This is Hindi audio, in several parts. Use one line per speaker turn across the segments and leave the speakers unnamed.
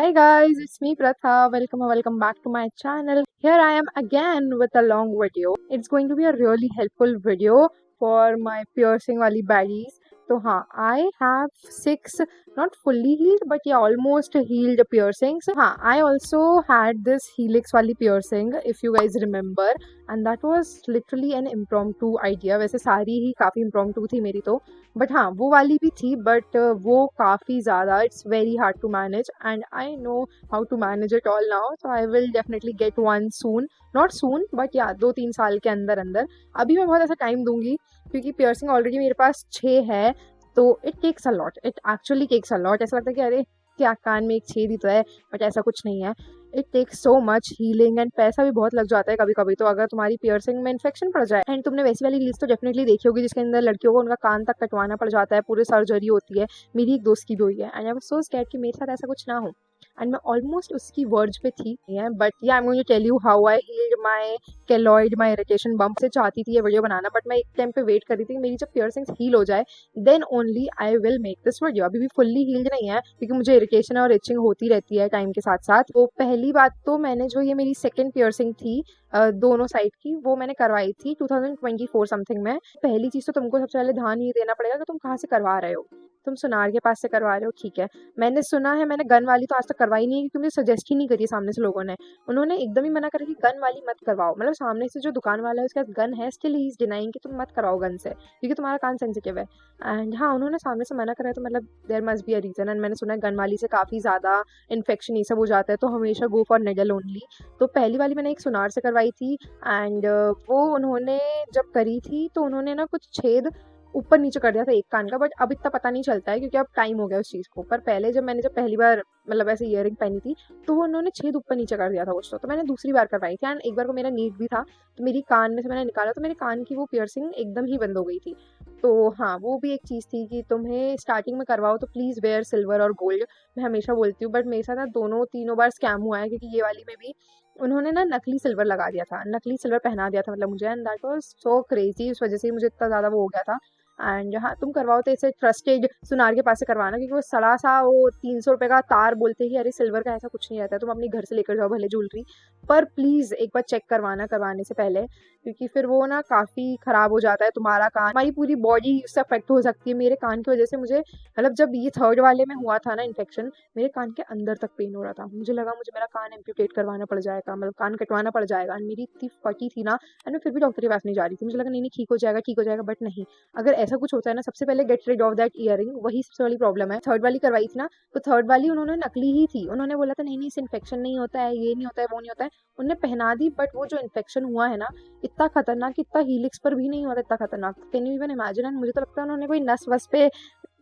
Hi guys, it's me Pratha. Welcome back to my channel. Here I am again with a long video. It's going to be a really helpful video for my piercing wali baddies. So I have 6 not fully healed but yeah almost healed piercings. I also had this helix wali piercing if you guys remember, and that was literally an impromptu idea. वैसे सारी ही काफ़ी impromptu थी मेरी तो, बट हाँ वो वाली भी थी, बट वो काफ़ी ज़्यादा it's very hard to manage and I know how to manage it all now. So I will definitely get one soon, not soon but yeah 2-3 साल के अंदर अंदर. अभी मैं बहुत ऐसा टाइम दूंगी क्योंकि पियर्सिंग ऑलरेडी मेरे पास 6 है, तो it takes a lot. It actually takes a lot. ऐसा लगता है कि अरे क्या कान में एक छेद ही तो है, बट ऐसा कुछ नहीं है. It takes so much healing and पैसा भी बहुत लग जाता है कभी कभी. तो अगर तुम्हारी पियर्सिंग में इन्फेक्शन पड़ जाए, एंड तुमने वैसी वाली रील्स तो डेफिनेटली देखी होगी जिसके अंदर लड़कियों को उनका कान तक कटवाना पड़ जाता है, पूरी सर्जरी होती है. मेरी एक दोस्त की भी हुई है and I was so scared कि मेरे साथ ऐसा कुछ ना हो, एंड मैं ऑलमोस्ट उसकी वर्ज पे थी. But yeah I am going to tell you how I healed my keloid, my irritation bump. से चाहती थी ये वीडियो बनाना, बट मैं एक टाइम पे वेट कर रही थी कि मेरी जब पियर्सिंग्स हील हो जाए then only I will make this video. अभी भी फुल्ली हील्ड नहीं है क्योंकि मुझे इरिटेशन और इचिंग होती रहती है टाइम के साथ साथ. तो पहली बात तो मैंने जो ये मेरी सेकेंड पियर्सिंग थी दोनों साइड की, वो मैंने करवाई थी 2024 समथिंग में. पहली चीज़ तो तुमको सबसे पहले ध्यान ये देना पड़ेगा कि तुम कहाँ से करवा रहे हो. तुम सुनार के पास से करवा रहे हो, ठीक है. मैंने सुना है, मैंने गन वाली तो आज तक करवाई नहीं है क्योंकि मुझे सजेस्ट ही नहीं करी सामने से लोगों ने. उन्होंने एकदम ही मना करा कि गन वाली मत करवाओ. मतलब सामने से जो दुकान वाला है उसके पास गन है, स्टिल ही इज डिनाइंग कि तुम मत करवाओ गन से क्योंकि तुम्हारा कान सेंसिटिव है. एंड हाँ, उन्होंने सामने से मना करा है तो मतलब there must be a reason. And मैंने सुना है गन वाली से काफ़ी ज़्यादा इन्फेक्शन ये सब हो जाता है, तो हमेशा गो फॉर नेडल ओनली. तो पहली वाली मैंने एक सुनार से करवाई थी एंड वो उन्होंने जब करी थी तो उन्होंने ना कुछ छेद ऊपर नीचे कर दिया था एक कान का, बट अब इतना पता नहीं चलता है क्योंकि अब टाइम हो गया उस चीज़ को. पर पहले जब पहली बार मतलब ऐसे ईयरिंग पहनी थी तो वो उन्होंने छेद ऊपर नीचे कर दिया था कुछ. तो मैंने दूसरी बार करवाई थी एंड एक बार को मेरा नीट भी था, तो मेरी कान में से मैंने निकाला तो मेरे कान की वो पियर्सिंग एकदम ही बंद हो गई थी. तो हाँ, वो भी एक चीज़ थी कि तुम्हें स्टार्टिंग में करवाओ तो प्लीज़ वेयर सिल्वर और गोल्ड. मैं हमेशा बोलती हूँ, बट मेरे साथ ना दोनों तीनों बार स्कैम हुआ है क्योंकि ये वाली में भी उन्होंने ना नकली सिल्वर लगा दिया था, नकली सिल्वर पहना दिया था मतलब मुझे. And that was so crazy. उस वजह से ही मुझे इतना ज़्यादा वो हो गया था. एंड हाँ, तुम करवाओ तो ऐसे ट्रस्टेड सुनार के पास से करवाना क्योंकि वो सड़ा सा वो 300 रुपये का तार बोलते ही अरे सिल्वर का ऐसा कुछ नहीं रहता है. तुम अपने घर से लेकर जाओ भले ज्वेलरी, पर प्लीज़ एक बार चेक करवाना करवाने से पहले, क्योंकि फिर वो ना काफ़ी ख़राब हो जाता है तुम्हारा कान. हमारी पूरी बॉडी उससे अफेक्ट हो सकती है. मेरे कान की वजह से मुझे मतलब जब ये थर्ड वाले में हुआ था ना इन्फेक्शन, मेरे कान के अंदर तक पेन हो रहा था. मुझे लगा मुझे मेरा कान एम्प्यूटेट करवाना पड़ जाएगा, मतलब कान कटवाना पड़ जाएगा. एंड मेरी इतनी फटी थी ना, एंड मैं फिर भी डॉक्टर के पास नहीं जा रही थी. मुझे लगा नहीं नहीं ठीक हो जाएगा, बट नहीं. अगर ऐसा कुछ होता है ना, सबसे पहले get rid of that earring, वही सबसे बड़ी प्रॉब्लम है. थर्ड वाली करवाई थी ना, तो थर्ड वाली उन्होंने नकली ही थी. उन्होंने बोला था नहीं नहीं, इस इन्फेक्शन नहीं होता है, ये नहीं होता है, वो नहीं होता है. उन्होंने पहना दी, बट वो जो इन्फेक्शन हुआ है ना इतना खतरनाक, इतना हीलिक्स पर भी नहीं हुआ था इतना खतरनाक. Can you even imagine. And मुझे तो लगता है उन्होंने कोई नस वस पे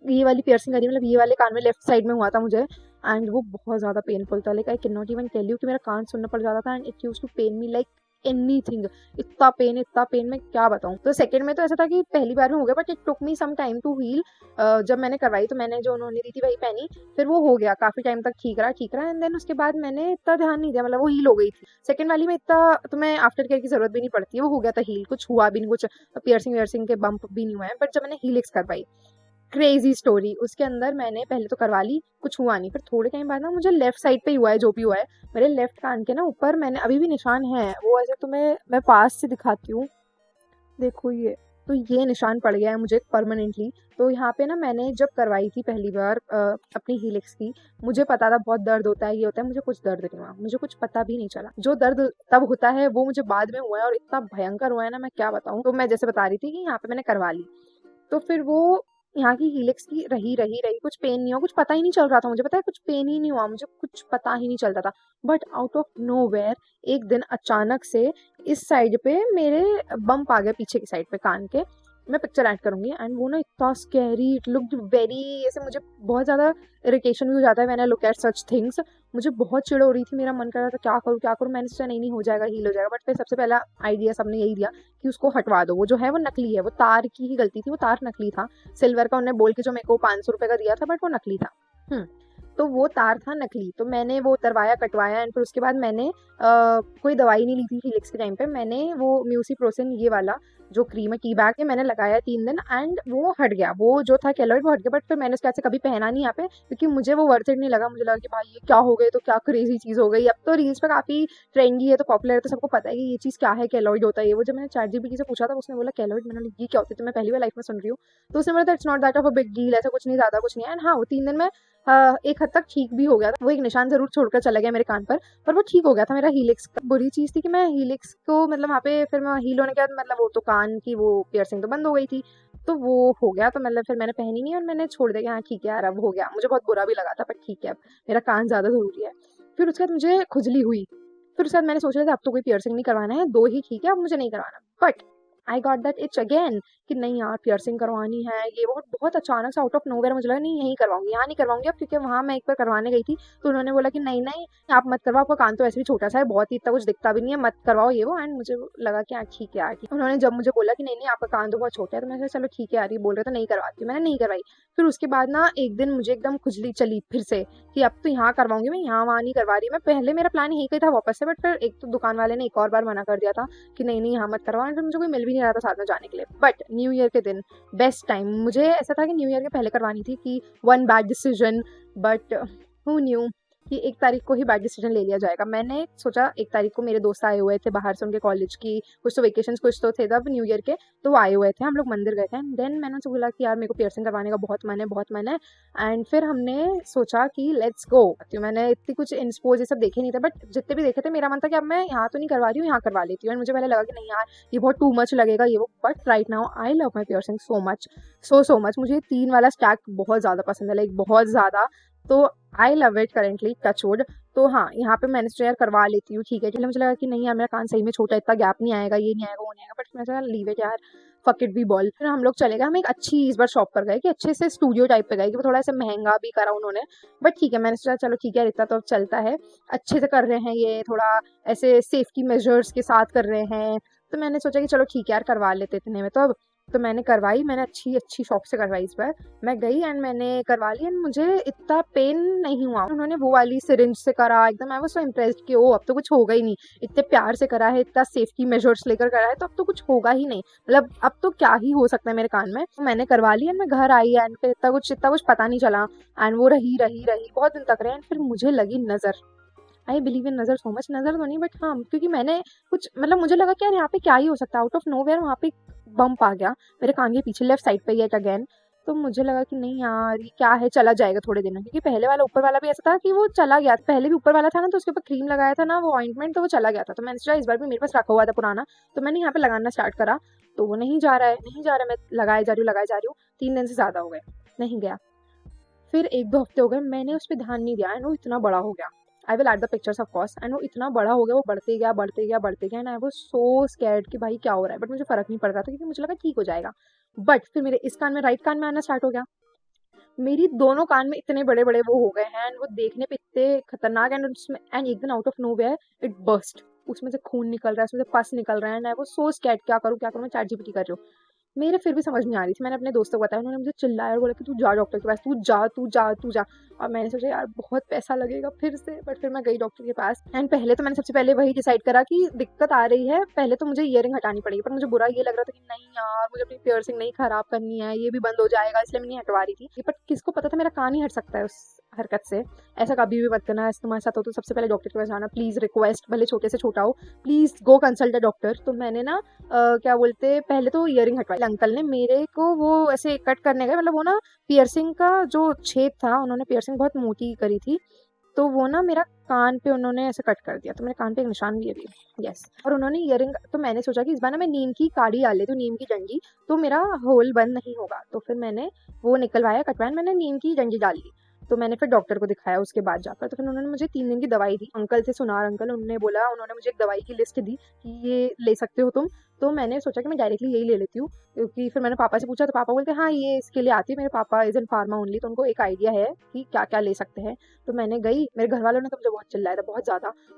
ये वाली पियर्सिंग करी, मतलब ये वाले कान में लेफ्ट साइड में हुआ था मुझे. एंड वो बहुत ज़्यादा पेनफुल था. Like I can not even tell you कि मेरा कान सुनना पड़ जाता था. And it used to pain me like anything. इतना पेन मैं क्या बताऊँ. तो सेकंड में तो ऐसा था कि पहली बार में हो गया, but it took me some time to heal. जब मैंने करवाई तो मैंने जो उन्होंने दी थी वही पहनी, फिर वो हो गया काफ़ी टाइम तक ठीक रहा. एंड देन उसके बाद मैंने इतना ध्यान नहीं दिया, मतलब वो हील हो गई थी. सेकंड वाली में इतना तुम्हें आफ्टर केयर की जरूरत भी नहीं पड़ती है, वो हो गया था हील, कुछ हुआ भी नहीं, कुछ पियर्सिंग वियर्सिंग के बम्प भी नहीं हुए हैं. बट जब मैंने हीलिक्स करवाई, क्रेजी स्टोरी. उसके अंदर मैंने पहले तो करवा ली, कुछ हुआ नहीं. फिर थोड़े टाइम बाद ना मुझे लेफ्ट साइड पे ही हुआ है जो भी हुआ है. मेरे लेफ्ट कान के ना ऊपर मैंने अभी भी निशान है, वो ऐसे तुम्हें मैं पास से दिखाती हूँ, देखो ये. तो ये निशान पड़ गया है मुझे परमानेंटली. तो यहाँ पे ना मैंने जब करवाई थी पहली बार अपनी हीलिक्स की, मुझे पता था बहुत दर्द होता है, ये होता है. मुझे कुछ दर्द नहीं हुआ, मुझे कुछ पता भी नहीं चला. जो दर्द तब होता है वो मुझे बाद में हुआ है और इतना भयंकर हुआ है ना, मैं क्या बताऊँ. तो मैं जैसे बता रही थी कि यहाँ पे मैंने करवा ली, तो फिर वो यहाँ की हीलिक्स की रही कुछ पेन नहीं हुआ, कुछ पता ही नहीं चल रहा था. मुझे पता है कुछ पेन ही नहीं हुआ, मुझे कुछ पता ही नहीं चलता था. बट आउट ऑफ नोवेयर एक दिन अचानक से इस साइड पे मेरे बम्प आ गया, पीछे की साइड पे कान के. मैं पिक्चर ऐड करूंगी. एंड वो ना इतना स्कैरी, इट लुक्ड वेरी, ऐसे मुझे बहुत ज़्यादा इरिटेशन भी हो जाता है when I look at such things. मुझे बहुत चिड़ हो रही थी, मेरा मन कर रहा था क्या करूँ. मैंने सोचा नहीं नहीं हो जाएगा, हील हो जाएगा. बट फिर सबसे पहला आइडिया सबने यही दिया कि उसको हटवा दो. वो जो है वो नकली है, वो तार की ही गलती थी, वो तार नकली था. सिल्वर का उन्होंने बोल के जो मेरे को 500 रुपये का दिया था, बट वो नकली था. तो वो तार था नकली. तो मैंने वो उतरवाया, कटवाया. एंड फिर उसके बाद मैंने कोई दवाई नहीं ली थी हीलिक्स के टाइम पे. मैंने वो म्यूसिप्रोसिन ये वाला जो क्रीम है टी बैग के, मैंने लगाया 3 दिन एंड वो हट गया, वो जो था केलॉइड वो हट गया। बट फिर मैंने उसके बाद से कभी पहना नहीं यहाँ पे, क्योंकि मुझे वो वर्थ इट नहीं लगा। मुझे लगा कि भाई ये क्या हो गए, तो क्या क्रेजी चीज़ हो गई। अब तो रील्स पे काफ़ी ट्रेंडी है, तो पॉपुलर है, तो सबको पता है कि ये चीज़ क्या है, केलॉइड होता है ये वो। जब मैंने ChatGPT से पूछा था, उसने बोला केलॉइड, मैंने बोला ये क्या होती है, तो मैं पहली बार लाइफ में सुन रही हूँ। तो उसने बोला it's not that of a big deal, ऐसा कुछ नहीं, ज़्यादा कुछ नहीं है। एंड हाँ, वो 3 दिन में एक हद तक ठीक भी हो गया था। वो एक निशान ज़रूर छोड़कर चला गया मेरे कान पर वो ठीक हो गया था मेरा हीलिक्स का। बुरी चीज़ थी कि मैं हीलिक्स को मतलब वहाँ पे फिर मैं हील होने के बाद मतलब वो तो कान की वो पियर्सिंग तो बंद हो गई थी, तो वो हो गया। तो मतलब फिर मैंने पहनी नहीं और मैंने छोड़ दिया कि हाँ ठीक है यार, अब हो गया। मुझे बहुत बुरा भी लगा था, पर ठीक है, अब मेरा कान ज़्यादा ज़रूरी है। फिर उसके बाद मुझे खुजली हुई। फिर उसके बाद मैंने सोचा था अब तो कोई पियर्सिंग नहीं करवाना है, 2 ही ठीक है, अब मुझे नहीं करवाना। But I got that etch again कि नहीं यार पियर्सिंग करवानी है, ये बहुत बहुत अचानक से आउट ऑफ नोवेयर मुझे लगा नहीं यहीं करवाऊंगी, यहाँ नहीं करवाऊंगी अब, क्योंकि वहाँ मैं एक बार करवाने गई थी तो उन्होंने बोला कि नहीं नहीं आप मत करवाओ, आपका कान तो ऐसे भी छोटा सा है, बहुत ही इतना कुछ दिखता भी नहीं है, मत करवाओ ये वो। एंड मुझे लगा कि हाँ ठीक है यार, उन्होंने जब मुझे बोला कि नहीं नहीं आपका कान तो बहुत छोटा है, तो मैंने चलो ठीक है यार, ये बोल रहे तो नहीं करवाती, मैंने नहीं करवाई। फिर उसके बाद ना एक दिन मुझे एकदम खुजली चली फिर से कि अब तो यहाँ करवाऊंगी मैं, यहाँ वहाँ नहीं करवा रही मैं। पहले मेरा प्लान यही था वापस से, बट फिर एक तो दुकान वाले ने एक और बार मना कर दिया था कि नहीं नहीं यहाँ मत करवाओ, फिर मुझे कोई मिल भी नहीं रहा था साथ में जाने के लिए। बट न्यू ईयर के दिन बेस्ट टाइम, मुझे ऐसा था कि न्यू ईयर के पहले करवानी थी कि one bad decision, but who knew कि 1 तारीख को ही बैड डिसीजन ले लिया जाएगा। मैंने सोचा 1 तारीख को मेरे दोस्त आए हुए थे बाहर से, उनके कॉलेज की कुछ तो वेकेशन कुछ तो थे तब न्यू ईयर के, तो वो आए हुए थे, हम लोग मंदिर गए थे। एंड देन मैंने उनसे बोला कि यार मेरे को पियर्सिंग करवाने का बहुत मन है, बहुत मन है। एंड फिर हमने सोचा कि लेट्स गो। तो मैंने इतनी कुछ इंस्पोज ये सब देखे नहीं थे, बट जितने भी देखे थे मेरा मन था कि अब मैं यहाँ तो नहीं करवा रही हूँ, यहाँ करवा लेती हूँ। एंड मुझे पहले लगा कि नहीं यार ये बहुत टू मच लगेगा ये वो, but right now I love my piercing so much, so much. मुझे 3 वाला स्टैक बहुत ज़्यादा पसंद है, लाइक बहुत ज़्यादा। तो I love it currently, touchwood. तो हाँ, यहाँ पे मैंने सोचा यार करवा लेती हूँ, ठीक है। चलो मुझे लगा कि नहीं यार मेरा कान सही में छोटा, इतना गैप नहीं आएगा, ये नहीं आएगा वो नहीं आएगा, बट मैं सोचा लीव इट यार, फक इट बी बॉल। फिर हम लोग चले गए, हम एक अच्छी इस बार शॉप पर गए कि अच्छे से स्टूडियो टाइप पे गए, कि वो थोड़ा सा महंगा भी करा उन्होंने, बट ठीक है। मैंने सोचा चलो ठीक है, इतना तो अब चलता है, अच्छे से कर रहे हैं ये, थोड़ा ऐसे सेफ्टी मेजर्स के साथ कर रहे हैं। तो मैंने सोचा कि चलो ठीक है यार करवा लेते इतने में तो अब। तो मैंने करवाई, मैंने अच्छी अच्छी शॉप से करवाई इस बार। मैं गई एंड मैंने करवा ली एंड मुझे इतना पेन नहीं हुआ। उन्होंने वो वाली सिरिंज से करा एकदम, आई वाज सो इम्प्रेस्ड कि ओ अब तो कुछ होगा ही नहीं, इतने प्यार से करा है, इतना सेफ्टी मेजर्स लेकर करा है, तो अब तो कुछ होगा ही नहीं, मतलब अब तो क्या ही हो सकता है मेरे कान में। तो मैंने करवा ली एंड मैं घर आई एंड फिर इतना कुछ पता नहीं चला। एंड वो रही रही रही बहुत दिन तक रहे। एंड फिर मुझे लगी नज़र, आई बिलीव इन नज़र सो मच, नज़र तो नहीं बट हाँ, क्योंकि मैंने कुछ मतलब मुझे लगा कि यार यहाँ पे क्या ही हो सकता है, आउट ऑफ नोवेयर वहाँ पे बम्प आ गया मेरे कान के पीछे लेफ्ट साइड पे येट अगेन। तो मुझे लगा कि नहीं यार ये क्या है, चला जाएगा थोड़े दिन में, क्योंकि पहले वाला ऊपर वाला भी ऐसा था कि वो चला गया, पहले भी ऊपर वाला था ना, तो उसके ऊपर क्रीम लगाया था ना वो ऑइंटमेंट, तो वो चला गया था। तो मैंने सोचा इस बार भी मेरे पास रखा हुआ था पुराना, तो मैंने यहाँ पे लगाना स्टार्ट करा, तो वो नहीं जा रहा है, नहीं जा रहा है, मैं लगाए जा रही हूँ 3 दिन से ज़्यादा हो गए, नहीं गया। फिर 1-2 हफ्ते हो गए, मैंने उस पर ध्यान नहीं दिया एंड वो इतना बड़ा हो गया। I will add the pictures of course. And वो इतना बड़ा हो गया, वो बढ़ते गया बढ़ते गया बढ़ते गया, and I was so scared कि भाई क्या हो रहा है, बट मुझे फ़र्क नहीं पड़ रहा था क्योंकि मुझे लगा ठीक हो जाएगा। बट फिर मेरे इस कान में, राइट कान में आना स्टार्ट हो गया। मेरी दोनों कान में इतने बड़े बड़े वो हो गए हैं एंड वो देखने पे इतने खतरनाक, एंड उसमें एंड एक दिन out of nowhere it burst, उसमें से खून निकल रहा है, उसमें से पस निकल रहा है। And I was so scared, क्या करूँ क्या करूँ, मैं ChatGPT कर रही हूँ। मेरे फिर भी समझ नहीं आ रही थी, मैंने अपने दोस्तों को बताया, उन्होंने मुझे चिल्लाया और बोला कि तू जा डॉक्टर के पास, तू जा तू जा तू जा। और मैंने सोचा यार बहुत पैसा लगेगा फिर से, बट फिर मैं गई डॉक्टर के पास। एंड पहले तो मैंने सबसे पहले वही डिसाइड करा कि दिक्कत आ रही है, पहले तो मुझे ईयरिंग हटानी पड़ेगी, पर मुझे बुरा ये लग रहा था कि नहीं यार मुझे अपनी पियर्सिंग नहीं खराब करनी है, ये भी बंद हो जाएगा, इसलिए मैं नहीं हटवा रही थी। बट किसको पता था मेरा कान ही हट सकता है उस हरकत से। ऐसा कभी भी मत करना, ऐसा तुम्हारे साथ हो तो सबसे पहले डॉक्टर के पास जाना प्लीज़, रिक्वेस्ट, भले छोटे से छोटा हो, please go consult the doctor. तो मैंने ना क्या बोलते, पहले तो ईयरिंग हटवाई। अंकल ने मेरे को वो ऐसे कट करने गए, मतलब वो ना पियर्सिंग का जो छेद था, उन्होंने पियर्सिंग बहुत मोटी करी थी, तो वो ना मेरा कान पे उन्होंने ऐसे कट कर दिया, तो मेरे कान पे एक निशान भी है अभी, यस। और उन्होंने ईयरिंग, तो मैंने सोचा कि इस बार ना मैं नीम की काड़ी डाल लेती हूँ, नीम की डंडी, तो मेरा होल बंद नहीं होगा। तो फिर मैंने वो निकलवाया, कटवाया, मैंने नीम की डंडी डाल ली। तो मैंने फिर डॉक्टर को दिखाया उसके बाद जाकर, तो फिर उन्होंने मुझे 3 दिन की दवाई दी। अंकल थे सुनार अंकल, उन्होंने बोला, उन्होंने मुझे एक दवाई की लिस्ट दी कि ये ले सकते हो तुम। तो मैंने सोचा कि मैं डायरेक्टली यही ले लेती हूँ, क्योंकि फिर मैंने पापा से पूछा तो पापा बोलते हाँ ये इसके लिए आती है, मेरे पापा इज इन फार्मा ओनली, तो उनको एक आइडिया है कि क्या क्या ले सकते हैं। तो मैंने गई, मेरे घर वालों ने तो मुझे बहुत चिल्लाया था,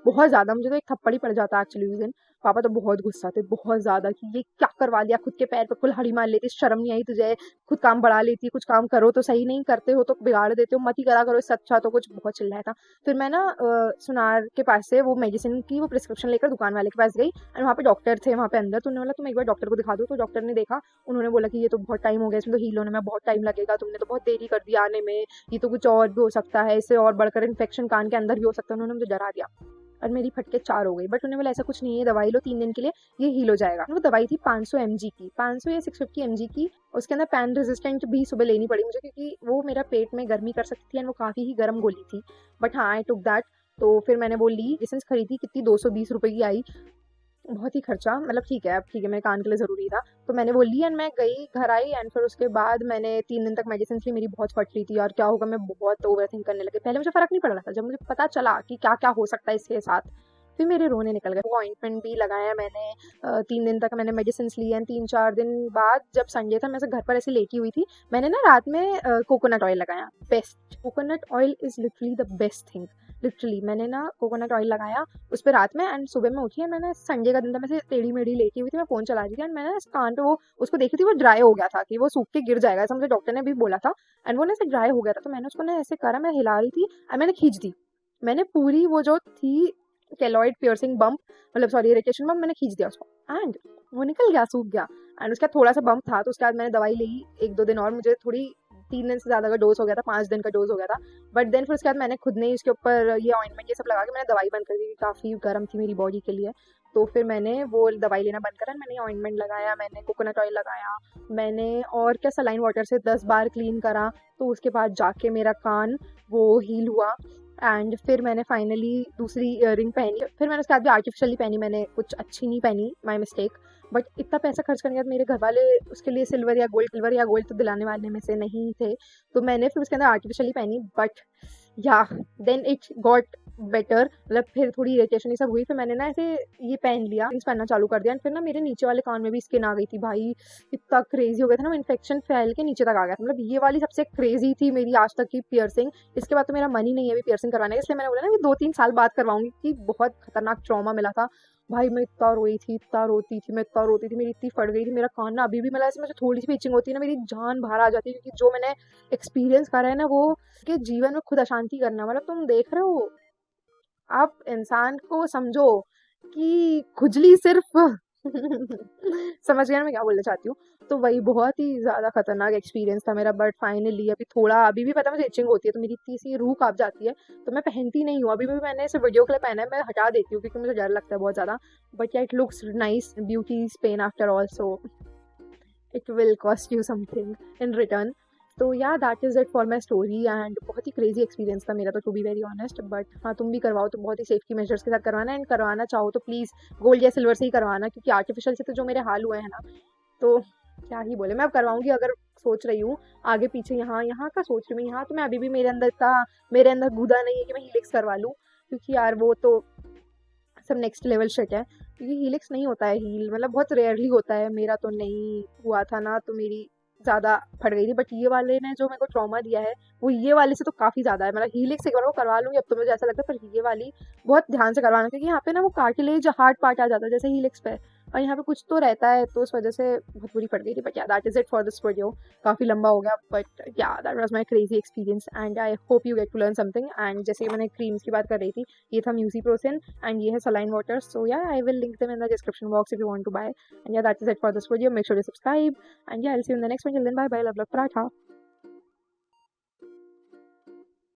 बहुत ज़्यादा मुझे तो एक थप्पड़ ही पड़ जाता एक्चुअली उस दिन। पापा तो बहुत गुस्सा थे, बहुत ज़्यादा, कि ये क्या करवा लिया, खुद के पैर पे कुल्हाड़ी मार लेती, शर्म नहीं आई तुझे, खुद काम बढ़ा लेती, कुछ काम करो तो सही, नहीं करते हो तो बिगाड़ देते हो, मत ही करा करो, इससे अच्छा तो कुछ। बहुत चिल्लाया था। फिर मैं ना सुनार के पास से वो मेडिसिन की वो प्रिस्क्रिप्शन लेकर दुकान वाले के पास गई, एंड वहाँ पे डॉक्टर थे वहाँ पे अंदर, तो उन्होंने बोला तुम एक बार डॉक्टर को दिखा दो। तो डॉक्टर ने देखा, उन्होंने बोला कि ये तो बहुत टाइम हो गया, इसमें तो हील होने में बहुत टाइम लगेगा, तुमने तो बहुत देरी कर दी आने में, ये तो कुछ और भी हो सकता है, इससे और बढ़कर इन्फेक्शन कान के अंदर भी हो सकता है। उन्होंने मुझे डरा दिया और मेरी फटके 4 हो गई। बट उन्होंने बोला ऐसा कुछ नहीं है, दवाई लो 3 दिन के लिए, ये हील हो जाएगा। वो दवाई थी 500 mg की, 500 या 650 mg की। उसके अंदर पैन रेजिस्टेंट भी सुबह लेनी पड़ी मुझे, क्योंकि वो मेरा पेट में गर्मी कर सकती थी, एंड वो काफ़ी ही गर्म गोली थी। बट हाँ, आई टुक दैट। तो फिर मैंने वो ली, एसेंस खरीदी, कितनी 220 रुपए की आई। बहुत ही खर्चा, मतलब ठीक है, अब ठीक है, मेरे कान के लिए ज़रूरी था। तो मैंने वो ली, एंड मैं गई, घर आई, एंड फिर उसके बाद मैंने 3 दिन तक मेडिसिन ली। मेरी बहुत फट रही थी यार, क्या होगा, मैं बहुत ओवरथिंक करने लगी। पहले मुझे फ़र्क नहीं पड़ रहा था, जब मुझे पता चला कि क्या-क्या हो सकता है इसके साथ, फिर मेरे रोने निकल गए। वो ऑइंटमेंट भी लगाया मैंने, 3 दिन तक मैंने मेडिसिन्स ली एंड 3-4 दिन बाद जब संडे था, मैं ऐसे घर पर ऐसे लेटी हुई थी, मैंने ना रात में कोकोनट ऑयल लगाया। Best, coconut oil is literally the best thing. Literally मैंने ना कोकोनट ऑयल लगाया उस पे रात में, एंड सुबह में उठी, एंड मैंने संडे का दिन था, मैं ऐसे टेढ़ी-मेढ़ी लेटी हुई थी, मैं फ़ोन चला रही थी, एंड मैंने इस कान पे वो उसको देखी थी, वो ड्राई हो गया था, कि वो सूख के गिर जाएगा, ऐसा मुझे डॉक्टर ने भी बोला था। एंड वो ना ऐसे ड्राई हो गया था, तो मैंने उसको ना ऐसे करा, मैं हिला रही थी एंड मैंने खींच दी। मैंने पूरी वो जो थी केलॉइड पियर्सिंग बम्प, मतलब सॉरी इरिटेशन बम्प, मैंने खींच दिया उसको, एंड वो निकल गया, सूख गया। एंड उसका थोड़ा सा बम्प था, तो उसके बाद मैंने दवाई ली 1-2 दिन और, मुझे थोड़ी 3 दिन से ज़्यादा का डोज हो गया था, 5 दिन का डोज हो गया था। बट देन फिर उसके बाद मैंने खुद ने ही उसके ऊपर ये ऑइंटमेंट ये सब लगा के मैंने दवाई बंद कर दी, काफ़ी गर्म थी मेरी बॉडी के लिए। तो फिर मैंने वो दवाई लेना बंद करा, मैंने ऑइंटमेंट लगाया, मैंने कोकोनट ऑयल लगाया, मैंने और क्या सलाइन वाटर से 10 बार क्लीन करा। तो उसके बाद जाके मेरा कान वो हील हुआ, एंड फिर मैंने फाइनली दूसरी ईयररिंग पहनी। फिर मैंने उसके बाद भी आर्टिफिशियली पहनी, मैंने कुछ अच्छी नहीं पहनी, माय मिस्टेक। बट इतना पैसा खर्च करने के बाद मेरे घर वाले उसके लिए सिल्वर या गोल्ड तो दिलाने वाले में से नहीं थे, तो मैंने फिर उसके अंदर आर्टिफिशियली पहनी। बट या देन इट गॉट बेटर, मतलब फिर थोड़ी इरिटेशन ये सब हुई, फिर मैंने ना ऐसे ये पहन लिया, जींस पहनना चालू कर दिया, एंड फिर ना मेरे नीचे वाले कान में भी स्किन आ गई थी भाई, इतना क्रेजी हो गया था ना, इन्फेक्शन फैल के नीचे तक आ गया था। मतलब ये वाली सबसे क्रेजी थी मेरी आज तक की पियर्सिंग। इसके बाद तो मेरा मन ही नहीं है अभी पियर्सिंग करवाने का, इसलिए मैंने बोला ना कि 2-3 साल बाद करवाऊंगी, कि बहुत खतरनाक ट्रॉमा मिला था भाई। मैं इतना रोई थी, इतना रोती थी, मैं इतना रोती थी, मेरी इतनी फट गई थी, मेरा कान ना अभी भी, मतलब ऐसे मुझे थोड़ी सी भी इचिंग होती है ना, मेरी जान बाहर आ जाती है, क्योंकि जो मैंने एक्सपीरियंस करा है ना, वो के जीवन में खुद अशांति करना, मतलब तुम देख रहे हो, आप इंसान को समझो कि खुजली सिर्फ समझ गए ना मैं क्या बोलना चाहती हूँ। तो वही बहुत ही ज़्यादा खतरनाक एक्सपीरियंस था मेरा। बट फाइनली अभी थोड़ा, अभी भी पता है मुझे इचिंग होती है, तो मेरी इतनी सी रूह काँप जाती है, तो मैं पहनती नहीं हूँ। अभी भी मैंने इसे वीडियो के लिए पहना है, मैं हटा देती हूँ क्योंकि मुझे डर लगता है बहुत ज़्यादा। But yeah it looks nice, beauty is pain after all, so it will cost you something in return. तो yeah that is it for my story, and बहुत ही क्रेजी एक्सपीरियंस था मेरा तो, to be very honest. But हाँ, तुम भी करवाओ तो बहुत ही सेफ्टी मेजर्स के साथ करवाना, एंड करवाना चाहो तो प्लीज़ गोल्ड या सिल्वर से ही करवाना, क्योंकि आर्टिफिशियल से तो जो मेरे हाल हुए हैं ना, तो क्या ही बोले। मैं अब करवाऊंगी, अगर सोच रही हूँ आगे पीछे, यहाँ यहाँ का सोच रही हूँ, यहाँ तो मैं अभी भी मेरे अंदर गूदा नहीं है कि मैं हीलिक्स करवा लूँ, क्योंकि यार वो तो सब नेक्स्ट लेवल शिट है। क्योंकि हीलिक्स नहीं होता है हील, मतलब बहुत रेयरली होता है, मेरा तो नहीं हुआ था ना, तो मेरी ज़्यादा फट गई थी। बट ये वाले ने जो मेरे को ट्रॉमा दिया है, वो ये वाले से तो काफ़ी ज़्यादा है। मतलब हीलिक्स एक बार वो करवा लूँगी अब तो मुझे ऐसा लगता है, पर ये वाली बहुत ध्यान से करवाना, क्योंकि यहाँ पे ना वो कार्टिलेज हार्ड पार्ट आ जाता है जैसे हीलिक्स पे, और यहाँ पे कुछ तो रहता है, तो उस वजह से बहुत बुरी फट गई थी। But yeah that is it for this video, काफ़ी लंबा हो गया, but yeah that was my crazy experience, and I hope you get to learn something. And जैसे मैंने क्रीम्स की बात कर रही थी, ये था म्यूसिप्रोसिन, एंड ये है saline water. So yeah I will link them in the description box if you want to buy. And yeah that is it for this video, make sure to subscribe, and yeah I will see you in the next one. Till then, bye bye, love, love, paratha.